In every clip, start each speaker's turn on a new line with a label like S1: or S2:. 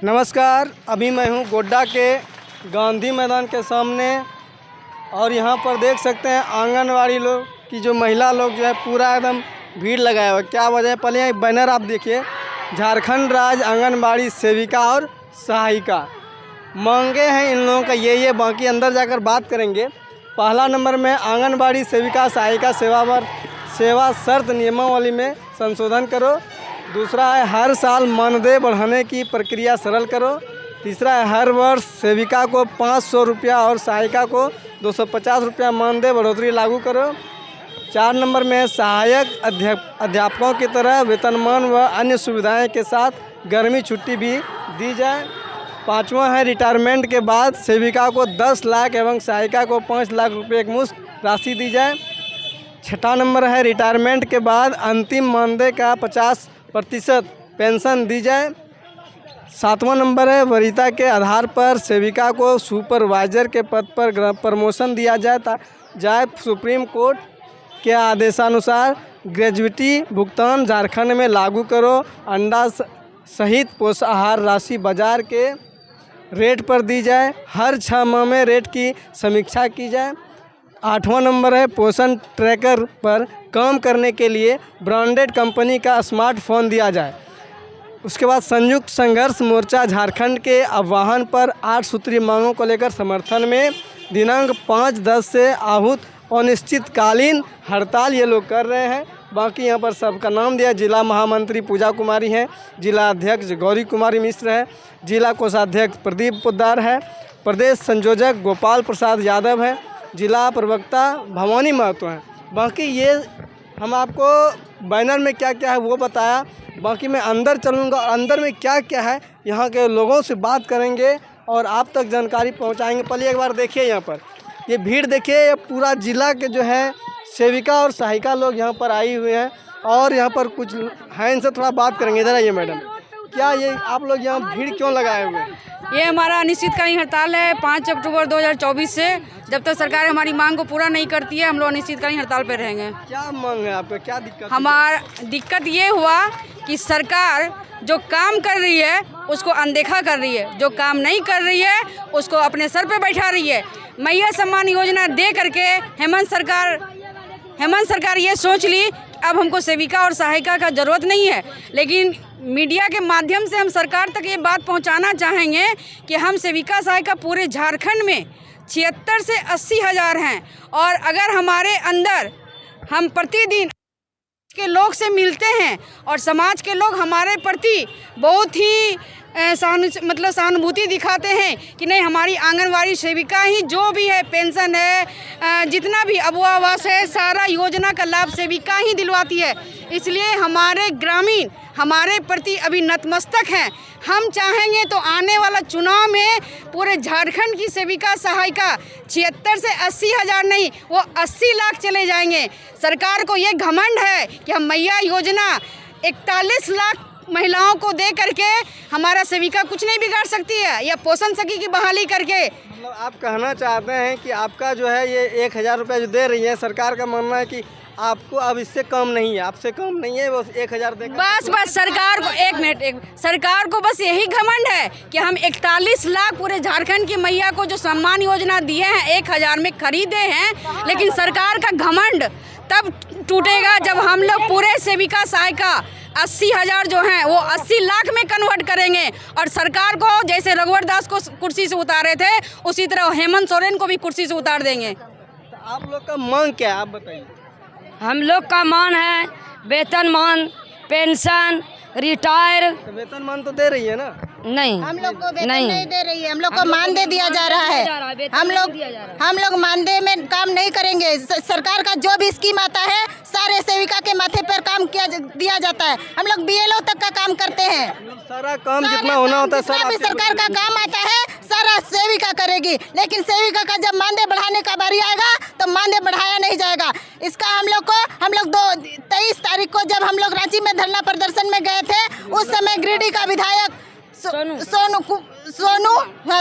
S1: नमस्कार, अभी मैं हूँ गोड्डा के गांधी मैदान के सामने और यहाँ पर देख सकते हैं आंगनवाड़ी लोग की जो महिला लोग जो है पूरा एकदम भीड़ लगाया हुआ है। क्या वजह है? पहले एक बैनर आप देखिए, झारखंड राज्य आंगनवाड़ी सेविका और सहायिका मांगे हैं इन लोगों का ये बाकी अंदर जाकर बात करेंगे। पहला नंबर में आंगनवाड़ी सेविका सहायिका सेवा शर्त नियमावली में संशोधन करो। दूसरा है हर साल मानदेय बढ़ाने की प्रक्रिया सरल करो। तीसरा है हर वर्ष सेविका को 500 रुपया और सहायिका को 250 रुपया मानदेय बढ़ोतरी लागू करो। 4 नंबर में सहायक अध्यापकों की तरह वेतनमान व अन्य सुविधाएं के साथ गर्मी छुट्टी भी दी जाए। 5वां है रिटायरमेंट के बाद सेविका को 10 लाख एवं सहायिका को 5 लाख रुपये एक मुश्त राशि दी जाए। 6वां नंबर है रिटायरमेंट के बाद अंतिम मानदेय का 50% पेंशन दी जाए। 7वां नंबर है वरीयता के आधार पर सेविका को सुपरवाइजर के पद पर प्रमोशन दिया जाए। सुप्रीम कोर्ट के आदेशानुसार ग्रेजुएटी भुगतान झारखंड में लागू करो। अंडा सहित पोषाहार राशि बाजार के रेट पर दी जाए। हर 6 माह में रेट की समीक्षा की जाए। 8वां नंबर है पोषण ट्रैकर पर काम करने के लिए ब्रांडेड कंपनी का स्मार्टफोन दिया जाए। उसके बाद संयुक्त संघर्ष मोर्चा झारखंड के आह्वान पर 8 सूत्रीय मांगों को लेकर समर्थन में दिनांक 5/10 से आहूत अनिश्चितकालीन हड़ताल ये लोग कर रहे हैं। बाकी यहाँ पर सबका नाम दिया। जिला महामंत्री पूजा कुमारी हैं, जिला अध्यक्ष गौरी कुमारी मिश्र है, जिला कोषाध्यक्ष प्रदीप पोद्दार है, प्रदेश संयोजक गोपाल प्रसाद यादव है, जिला प्रवक्ता भवानी महतो हैं। बाकी ये हम आपको बैनर में क्या क्या है वो बताया। बाकी मैं अंदर चलूँगा और अंदर में क्या क्या है यहाँ के लोगों से बात करेंगे और आप तक जानकारी पहुँचाएँगे। पहले एक बार देखिए, यहाँ पर ये भीड़ देखिए, ये पूरा जिला के जो है सेविका और सहायिका लोग यहाँ पर आई हुए हैं और यहाँ पर कुछ हैं, इनसे थोड़ा बात करेंगे। इधर आइए मैडम, क्या ये आप लोग यहाँ भीड़ क्यों लगाए हुए हैं?
S2: ये हमारा अनिश्चितकालीन हड़ताल है 5 अक्टूबर 2024 से। जब तक सरकार हमारी मांग को पूरा नहीं करती है हम लोग अनिश्चितकालीन हड़ताल पर रहेंगे।
S1: क्या मांग है आपका, क्या दिक्कत?
S2: हमारा दिक्कत ये हुआ कि सरकार जो काम कर रही है उसको अनदेखा कर रही है, जो काम नहीं कर रही है उसको अपने सर पे बैठा रही है। मैया सम्मान योजना दे करके हेमंत सरकार ये सोच ली अब हमको सेविका और सहायिका का ज़रूरत नहीं है। लेकिन मीडिया के माध्यम से हम सरकार तक ये बात पहुंचाना चाहेंगे कि हम सेविका सहायिका पूरे झारखंड में 76 से 80 हज़ार हैं और अगर हमारे अंदर हम प्रतिदिन के लोग से मिलते हैं और समाज के लोग हमारे प्रति बहुत ही सहानुभूति दिखाते हैं कि नहीं हमारी आंगनवाड़ी सेविका ही जो भी है पेंशन है जितना भी अबुआ आवास है सारा योजना का लाभ सेविका ही दिलवाती है। इसलिए हमारे ग्रामीण हमारे प्रति अभी नतमस्तक हैं। हम चाहेंगे तो आने वाला चुनाव में पूरे झारखंड की सेविका सहायिका 76 से 80 हज़ार नहीं वो 80 लाख चले जाएंगे। सरकार को ये घमंड है कि हम मैया योजना 41 लाख महिलाओं को दे करके हमारा सेविका कुछ नहीं बिगाड़ सकती है या पोषण सखी की बहाली करके।
S1: मतलब आप कहना चाहते हैं कि आपका जो है ये 1000 रुपये जो दे रही है सरकार का मानना है कि आपको अब इससे कम नहीं है, आपसे कम नहीं है, बस 1000 दे।
S2: बस सरकार को सरकार को बस यही घमंड है कि हम 41 लाख पूरे झारखंड की मैया को जो सम्मान योजना दिए हैं 1000 में खरीदे हैं। लेकिन सरकार का घमंड तब टूटेगा जब हम लोग पूरे सेविका सहायिका 80 हज़ार जो हैं वो 80 लाख में कन्वर्ट करेंगे। और सरकार को जैसे रघुवर दास को कुर्सी से उतारे थे उसी तरह हेमंत सोरेन को भी कुर्सी से उतार देंगे।
S1: तो आप लोग का मांग क्या है आप बताइए?
S3: हम लोग का मान है वेतनमान, पेंशन, रिटायर।
S1: तो वेतनमान तो दे रही है ना?
S3: नहीं,
S4: हम लोग को वेतन नहीं दे रही है, हम लोग को मानदेय दिया जा रहा है। हम लोग मानदेय में काम नहीं करेंगे। सरकार का जो भी स्कीम आता है सारे सेविका के माथे पर काम दिया जाता है। हम लोग BLO तक का काम करते हैं।
S1: सारा काम जितना होना होता है सब
S4: सरकार का काम आता है सारा सेविका करेगी। लेकिन सेविका का जब मानदेय बढ़ाने का बारी आएगा तो मानदेय बढ़ाया नहीं जाएगा। इसका हम लोग 23 तारीख को जब हम लोग रांची में धरना प्रदर्शन में गए थे उस समय गिरिडीह का विधायक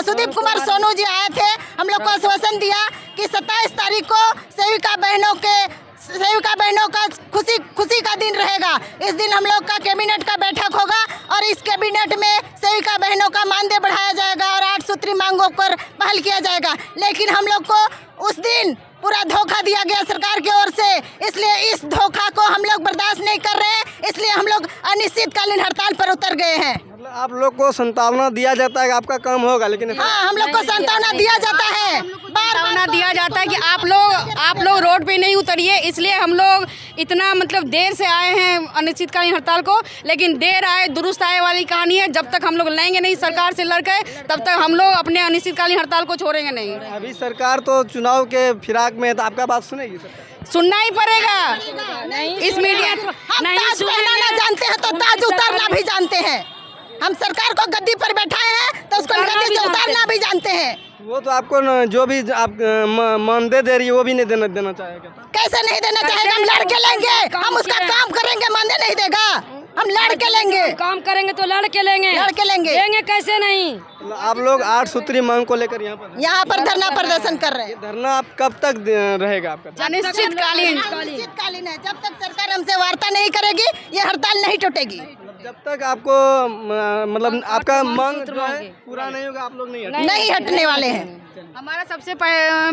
S4: सुदीप कुमार सोनू जी आए थे। हम लोग को आश्वासन दिया कि 27 तारीख को सेविका बहनों के सेविका बहनों का खुशी का दिन रहेगा। इस दिन हम लोग का कैबिनेट का बैठक होगा और इस कैबिनेट में सेविका बहनों का मानदेय बढ़ाया जाएगा और 8 सूत्री मांगों पर पहल किया जाएगा। लेकिन हम लोग को उस दिन पूरा धोखा दिया गया सरकार की ओर से, इसलिए इस धोखा को हम लोग बर्दाश्त नहीं कर रहे हैं, इसलिए हम लोग अनिश्चितकालीन हड़ताल पर उतर गए हैं।
S1: मतलब आप लोग को संतावना दिया जाता है कि आपका काम होगा, लेकिन
S4: हाँ, हम लोग को संतावना दिया जाता है,
S2: संतावना दिया जाता है कि आप लोग रोड पे नहीं उतरिए, इसलिए हम लोग इतना मतलब देर से आए हैं अनिश्चितकालीन हड़ताल को। लेकिन देर आए दुरुस्त आए वाली कहानी है। जब तक हम लोग लेंगे नहीं सरकार से लड़के, तब तक हम लोग अपने अनिश्चितकालीन हड़ताल को छोड़ेंगे नहीं।
S1: अभी सरकार तो चुनाव के फिराक में है, तो आपका बात सुनेगी सरकार?
S2: सुनना ही पड़ेगा। इस मीडिया
S4: हम ताज पहनाना जानते हैं तो ताज उतारना भी जानते हैं। हम सरकार को गद्दी पर बैठाए हैं तो उसको गद्दी से उतारना भी जानते हैं।
S1: वो तो आपको जो भी आप मानदेय दे रही है वो भी नहीं देना चाहेगा।
S4: कैसे नहीं देना चाहेगा? हम लड़ के लेंगे, हम उसका काम करेंगे, मानदेय नहीं देगा। हम लड़ के लेंगे,
S3: काम करेंगे तो लड़ के लेंगे, लेंगे कैसे नहीं।
S1: आप लोग 8 सूत्री मांग को लेकर यहाँ पर
S4: धरना प्रदर्शन कर रहे हैं।
S1: धरना आप कब तक रहेगा आपका?
S2: अनिश्चितकालीन
S4: है। जब तक सरकार हमसे वार्ता नहीं करेगी ये हड़ताल नहीं टूटेगी।
S1: जब तक आपको मतलब आपका मांग जो है पूरा नहीं होगा, आप लोग नहीं
S4: हटने वाले हैं।
S2: हमारा सबसे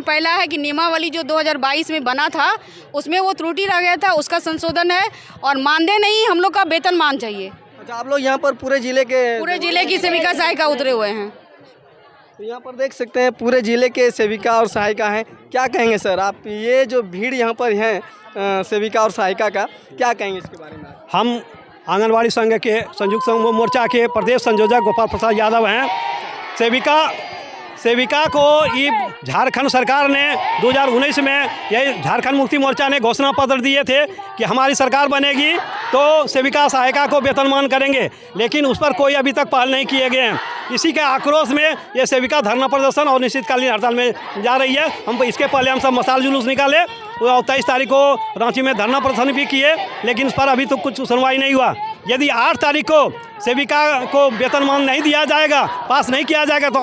S2: पहला है कि नियमावली जो 2022 में बना था उसमें वो त्रुटि रह गया था, उसका संशोधन है। और मानदेय नहीं, हम लोग का वेतनमान चाहिए।
S1: अच्छा, आप लोग यहाँ पर पूरे जिले
S2: की सेविका सहायिका उतरे हुए हैं।
S1: तो यहाँ पर देख सकते हैं पूरे जिले के सेविका और सहायिका हैं। क्या कहेंगे सर आप, ये जो भीड़ यहाँ पर है सेविका और सहायिका का, क्या कहेंगे इसके बारे में?
S5: हम आंगनबाड़ी संघ के संयुक्त मोर्चा के प्रदेश संयोजक गोपाल प्रसाद यादव हैं। सेविका को ये झारखंड सरकार ने 2019 में यही झारखंड मुक्ति मोर्चा ने घोषणा पत्र दिए थे कि हमारी सरकार बनेगी तो सेविका सहायिका को वेतनमान करेंगे, लेकिन उस पर कोई अभी तक पहल नहीं किए गए हैं। इसी के आक्रोश में ये सेविका धरना प्रदर्शन और निश्चितकालीन हड़ताल में जा रही है। हम इसके पहले हम सब मसाल जुलूस निकाले और 23 तारीख को रांची में धरना प्रदर्शन भी किए, लेकिन इस पर अभी तो कुछ सुनवाई नहीं हुआ। यदि 8 तारीख को सेविका को वेतनमान नहीं दिया जाएगा, पास नहीं किया जाएगा, तो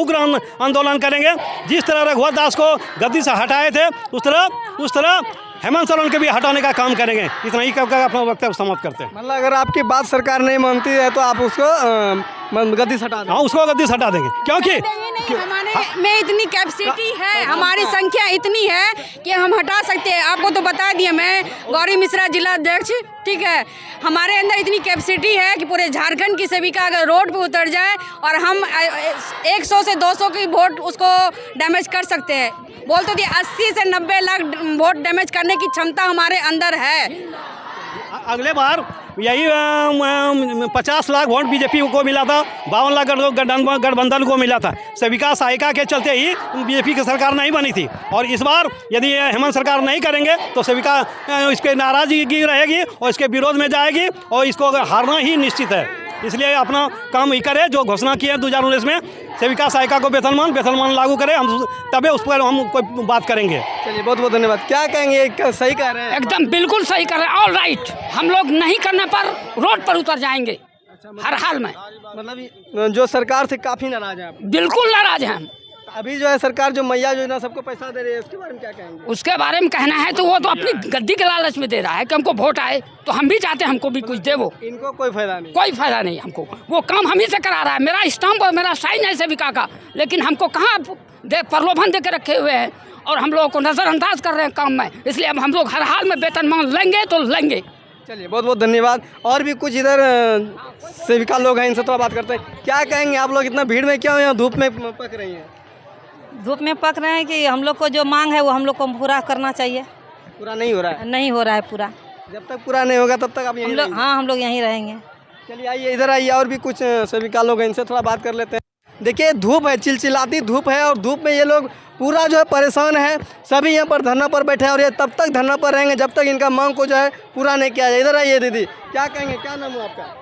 S5: उग्र आंदोलन करेंगे। जिस तरह रघुवर दास को गद्दी से हटाए थे उस तरह हेमंत सोरेन के भी हटाने का काम करेंगे। इतना ही कहकर अपना वक्तव्य समाप्त करते हैं।
S1: मतलब अगर आपकी बात सरकार नहीं मानती है तो आप उसको गद्दी से हटा देंगे?
S5: हाँ, उसको गद्दी से हटा देंगे, क्योंकि
S2: हमारे में इतनी कैपेसिटी है, हमारी संख्या इतनी है कि हम हटा सकते हैं। आपको तो बता दिया, मैं गौरी मिश्रा जिला अध्यक्ष, ठीक है। हमारे अंदर इतनी कैपेसिटी है कि पूरे झारखंड की सेविका अगर रोड पे उतर जाए और हम 100 से 200 की वोट उसको डैमेज कर सकते हैं। बोलते थे 80 से 90 लाख वोट डैमेज करने की क्षमता हमारे अंदर है।
S5: अगले बार यही 50 लाख वोट बीजेपी को मिला था, 52 लाख गठबंधन को मिला था। सेविका सहायिका के चलते ही बीजेपी की सरकार नहीं बनी थी। और इस बार यदि हेमंत सरकार नहीं करेंगे तो सेविका इसके नाराजगी रहेगी और इसके विरोध में जाएगी और इसको हारना ही निश्चित है। इसलिए अपना काम ही करे जो घोषणा की है 2019 में, सेविका सहायिका को वेतनमान लागू करें, हम तभी उस पर हम कोई बात करेंगे।
S1: चलिए, बहुत बहुत धन्यवाद। क्या कहेंगे, सही कह रहे हैं?
S6: एकदम बिल्कुल सही कर रहे हैं। ऑल राइट, हम लोग नहीं करने पर रोड पर उतर जाएंगे हर हाल में।
S1: मतलब जो सरकार से काफ़ी नाराज है आप?
S6: बिल्कुल नाराज हैं हम।
S1: अभी जो है सरकार जो मैया योजना सबको पैसा दे रही है, उसके बारे में क्या कहेंगे?
S6: उसके बारे में कहना है तो वो तो अपनी गद्दी के लालच में दे रहा है कि हमको वोट आए तो हम भी चाहते हैं हमको भी कुछ दे। वो
S1: इनको कोई फायदा नहीं,
S6: कोई फायदा नहीं हमको। वो काम हम ही से करा रहा है। मेरा स्टाम्प और मेरा साइन है सेविका का, लेकिन हमको कहाँ प्रलोभन दे के रखे हुए हैं और हम लोगों को नज़रअंदाज कर रहे हैं काम में। इसलिए अब हम लोग हर हाल में वेतनमान लेंगे तो लेंगे।
S1: चलिए, बहुत बहुत धन्यवाद। और भी कुछ इधर सेविका लोग हैं, इनसे थोड़ा बात करते हैं। क्या कहेंगे आप लोग, इतना भीड़ में क्यों यहाँ धूप में पक रही हैं?
S7: धूप में पक रहे हैं कि हम लोग को जो मांग है वो हम लोग को पूरा करना चाहिए।
S1: पूरा नहीं हो रहा है?
S7: नहीं हो रहा है पूरा।
S1: जब तक पूरा नहीं होगा तब तक आप यहीं रहेंगे?
S7: हाँ, हम लोग यहीं रहेंगे।
S1: चलिए, आइए इधर आइए। और भी कुछ सेविका लोग हैं, इनसे थोड़ा बात कर लेते हैं। देखिए, धूप है, चिलचिलाती धूप है और धूप में ये लोग पूरा जो है परेशान है। सभी यहाँ पर धरना पर बैठे हैं और ये तब तक धरना पर रहेंगे जब तक इनका मांग को जो है पूरा नहीं किया जाए। इधर आइए दीदी, क्या कहेंगे, क्या नाम है आपका?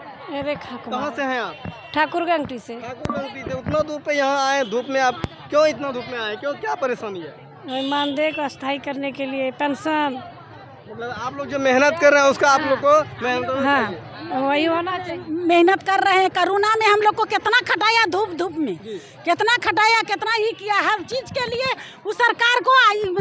S1: कहाँ से हैं आप?
S7: ठाकुरगंगटी से।
S1: ठाकुरगंगटी से। उतना दूर पे यहाँ आए धूप में, आप क्यों इतना धूप में आए, क्यों, क्या परेशानी है?
S7: मानदेय को अस्थायी करने के लिए पेंशन।
S1: मतलब आप लोग जो मेहनत कर रहे हैं उसका आप लोग को मेहनत
S7: हाँ,
S3: वही होना चाहिए। मेहनत कर रहे हैं। कोरोना में हम लोग को कितना खटाया, धूप धूप में कितना खटाया, कितना ही किया। हर चीज के लिए उस सरकार को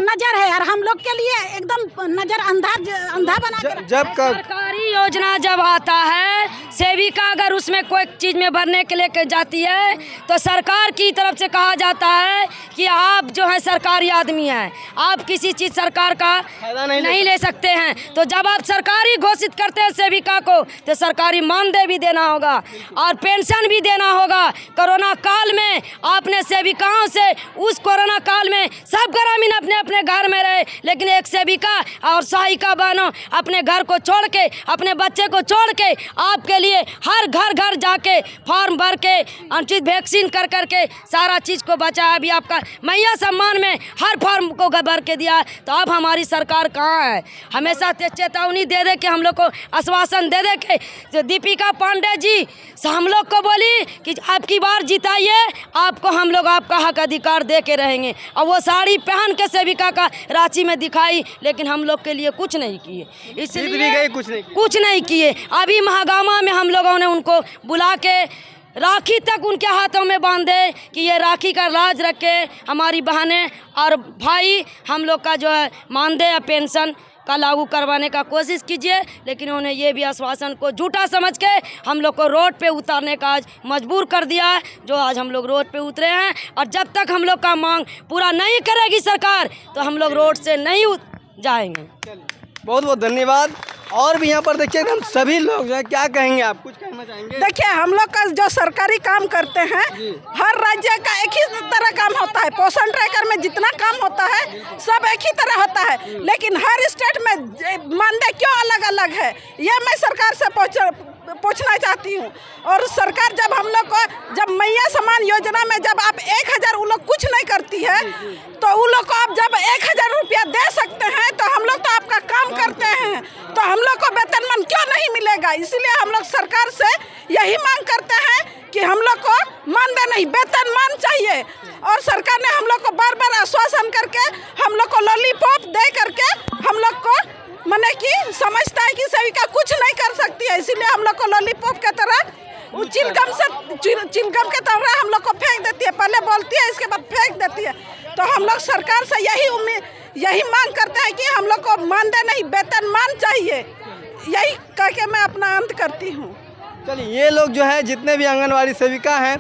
S3: नजर है और हम लोग के लिए एकदम नजर अंधा बना के
S1: जब
S3: सरकारी योजना जब आता है, सेविका अगर उसमें कोई चीज में भरने के लिए जाती है तो सरकार की तरफ से कहा जाता है कि आप जो है सरकारी आदमी हैं, आप किसी चीज सरकार का नहीं ले सकते हैं। तो जब आप सरकारी घोषित करते हैं सेविका को, तो सरकारी मानदेय भी देना होगा और पेंशन भी देना होगा। कोरोना काल में आपने सेविकाओं से, उस कोरोना काल में सब ग्रामीण अपने अपने घर में रहे, लेकिन एक सेविका और सहायिका बहनों अपने घर को छोड़ के, अपने बच्चे को छोड़ के आपके लिए हर घर घर जाके फॉर्म भर के अनुचित वैक्सीन कर करके सारा चीज़ को बचाया। अभी आपका मैया सम्मान में हर फॉर्म को भर के दिया। तो अब हमारी सरकार कहाँ है? हमेशा चेतावनी दे दे के, हम लोग को आश्वासन दे दे के, तो दीपिका पांडे जी हम लोग को बोली कि आपकी बार जिताइए, आपको हम लोग आपका हक अधिकार दे के रहेंगे। और वो साड़ी पहन के सेविका का रांची में दिखाई, लेकिन हम लोग के लिए कुछ नहीं किए, इसलिए कुछ नहीं किए। अभी महागामा में हम लोगों ने उनको बुला के राखी तक उनके हाथों में बांधे कि ये राखी का राज रखे। हमारी बहनें और भाई हम लोग का जो है मानदेय या पेंशन का लागू करवाने का कोशिश कीजिए, लेकिन उन्होंने ये भी आश्वासन को झूठा समझ के हम लोग को रोड पे उतारने का आज मजबूर कर दिया है। जो आज हम लोग रोड पे उतरे हैं, और जब तक हम लोग का मांग पूरा नहीं करेगी सरकार, तो हम लोग रोड से नहीं जाएंगे।
S1: बहुत बहुत धन्यवाद। और भी यहाँ पर देखिए हम सभी लोग जो है, क्या कहेंगे आप, कुछ कहना चाहेंगे?
S8: देखिए, हम लोग का जो सरकारी काम करते हैं, हर राज्य का एक ही तरह काम होता है। पोषण ट्रैकर में जितना काम होता है सब एक ही तरह होता है, लेकिन हर स्टेट में मानदेय क्यों अलग अलग है, ये मैं सरकार से पूछना चाहती हूँ। और सरकार जब हम लोग को, जब मैया सम्मान योजना में जब आप 1000 वो लोग कुछ नहीं करती है, तो वो लोग को आप जब 1000 रुपया दे सकते हैं, तो हम लोग तो आपका काम करते हैं, तो हम लोग को वेतनमान क्यों नहीं मिलेगा? इसलिए हम लोग सरकार से यही मांग करते हैं कि हम लोग को मानदेय नहीं, वेतनमान चाहिए। और सरकार ने हम लोग को बार बार आश्वासन करके हम लोग को लॉलीपॉप दे करके हम लोग को माने कि समझता है कि सेविका कुछ नहीं कर सकती है, इसीलिए हम लोग को लॉलीपॉप के तरह चिलगम के तरह हम लोग को फेंक देती है। पहले बोलती है, इसके बाद फेंक देती है। तो हम लोग सरकार से यही मांग करते हैं कि हम लोग को मानदेय नहीं, वेतनमान चाहिए। यही कह के मैं अपना अंत करती हूँ।
S1: चलिए, ये लोग जो है जितने भी आंगनवाड़ी सेविका हैं,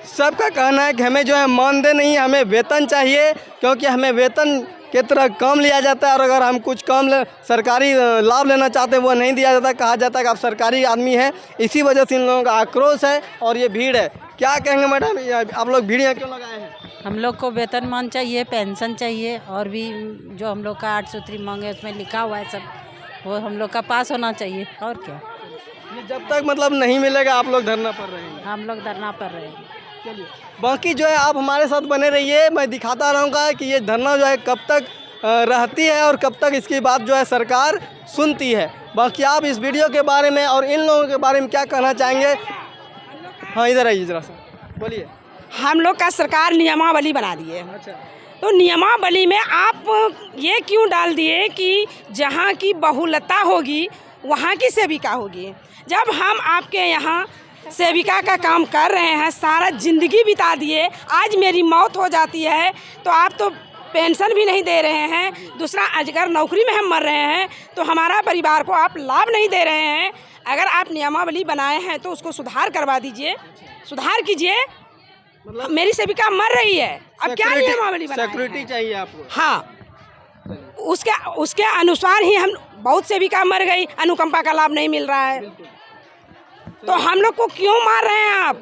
S1: सबका कहना है कि हमें जो है मानदेय नहीं, हमें वेतन चाहिए, क्योंकि हमें वेतन के तरह काम लिया जाता है, और अगर हम कुछ काम सरकारी लाभ लेना चाहते हैं वो नहीं दिया जाता। कहा जाता है कि आप सरकारी आदमी हैं। इसी वजह से इन लोगों का आक्रोश है और ये भीड़ है। क्या कहेंगे मैडम, आप लोग भीड़ यहाँ क्यों लगाए हैं?
S7: हम लोग को वेतनमान चाहिए, पेंशन चाहिए, और भी जो हम लोग का 8 सूत्री मांग है उसमें लिखा हुआ है सब, वो हम लोग का पास होना चाहिए। और क्या,
S1: ये जब तक मतलब नहीं मिलेगा आप लोग धरना पर रहेंगे?
S7: हम लोग धरना पर रहेंगे।
S1: चलिए, बाकी जो है आप हमारे साथ बने रहिए, मैं दिखाता रहूँगा कि ये धरना जो है कब तक रहती है और कब तक इसकी बात जो है सरकार सुनती है। बाकी आप इस वीडियो के बारे में और इन लोगों के बारे में क्या कहना चाहेंगे? हाँ, इधर आइए जरा सा, बोलिए।
S8: हम लोग का सरकार नियमावली बना दी है।
S1: अच्छा,
S8: तो नियमावली में आप ये क्यों डाल दिए कि जहाँ की बहुलता होगी वहाँ की सेविका होगी? जब हम आपके यहाँ सेविका का काम कर रहे हैं, सारा ज़िंदगी बिता दिए, आज मेरी मौत हो जाती है तो आप तो पेंशन भी नहीं दे रहे हैं। दूसरा, अगर नौकरी में हम मर रहे हैं तो हमारा परिवार को आप लाभ नहीं दे रहे हैं। अगर आप नियमावली बनाए हैं तो उसको सुधार करवा दीजिए, सुधार कीजिए। मतलब मेरी सेविका मर रही है, अब क्या नियमावली बनाए? सिक्योरिटी
S1: चाहिए आपको।
S8: हाँ, उसके अनुसार ही हम, बहुत सेविका मर गई, अनुकंपा का लाभ नहीं मिल रहा है, तो हम लोग को क्यों मार रहे हैं आप?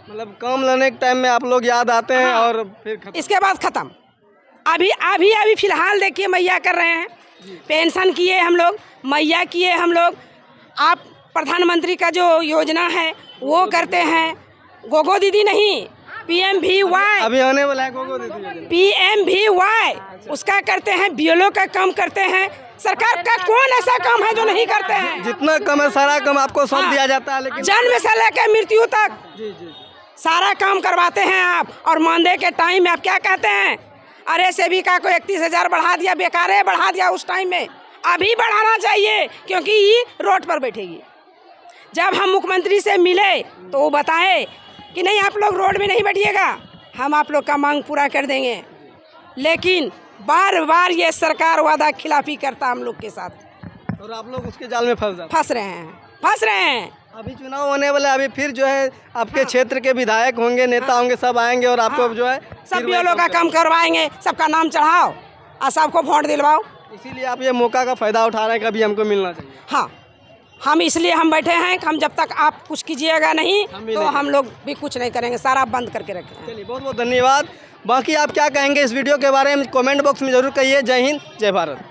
S1: मतलब काम लेने के टाइम में आप लोग याद आते हैं। हाँ, और फिर खत्म।
S8: इसके बाद खत्म। अभी फिलहाल देखिए मैया कर रहे हैं, पेंशन किए हम लोग, मैया किए हम लोग। आप प्रधानमंत्री का जो योजना है वो करते हैं, गोगो दीदी नहीं, PMVY
S1: अभी आने वाला है गोगो दीदी,
S8: PMVY उसका करते हैं, BLO का काम करते हैं। सरकार का कौन ऐसा काम है जो नहीं करते हैं?
S1: जितना कम है सारा काम आपको सौंप दिया जाता है, लेकिन
S8: जन्म से लेकर मृत्यु तक सारा काम करवाते हैं आप। और मानदेय के टाइम में आप क्या कहते हैं? अरे सेविका को 31,000 बढ़ा दिया, बेकार है, बढ़ा दिया उस टाइम में। अभी बढ़ाना चाहिए क्योंकि ये रोड पर बैठेगी।
S9: जब हम मुख्यमंत्री से मिले तो वो बताए कि नहीं आप लोग रोड में नहीं बैठिएगा, हम आप लोग का मांग पूरा कर देंगे। लेकिन बार बार ये सरकार वादा खिलाफी करता हम लोग के साथ
S1: और आप लोग उसके जाल में
S9: फंस रहे हैं।
S1: अभी चुनाव होने वाले, अभी फिर जो है आपके क्षेत्र के विधायक होंगे, नेता होंगे, सब आएंगे और आपको जो है
S9: सब लोगों का काम करवाएंगे, सबका नाम चढ़ाओ और सबको वोट दिलवाओ।
S1: इसीलिए आप ये मौका का फायदा उठा रहे हैं, कभी हमको मिलना चाहिए।
S9: हाँ, हम इसलिए हम बैठे हैं कि हम जब तक आप कुछ कीजिएगा नहीं तो हम लोग भी कुछ नहीं करेंगे, सारा बंद करके रखें।
S1: चलिए, बहुत बहुत धन्यवाद। बाकी आप क्या कहेंगे इस वीडियो के बारे में कमेंट बॉक्स में जरूर कहिए। जय हिंद, जय भारत।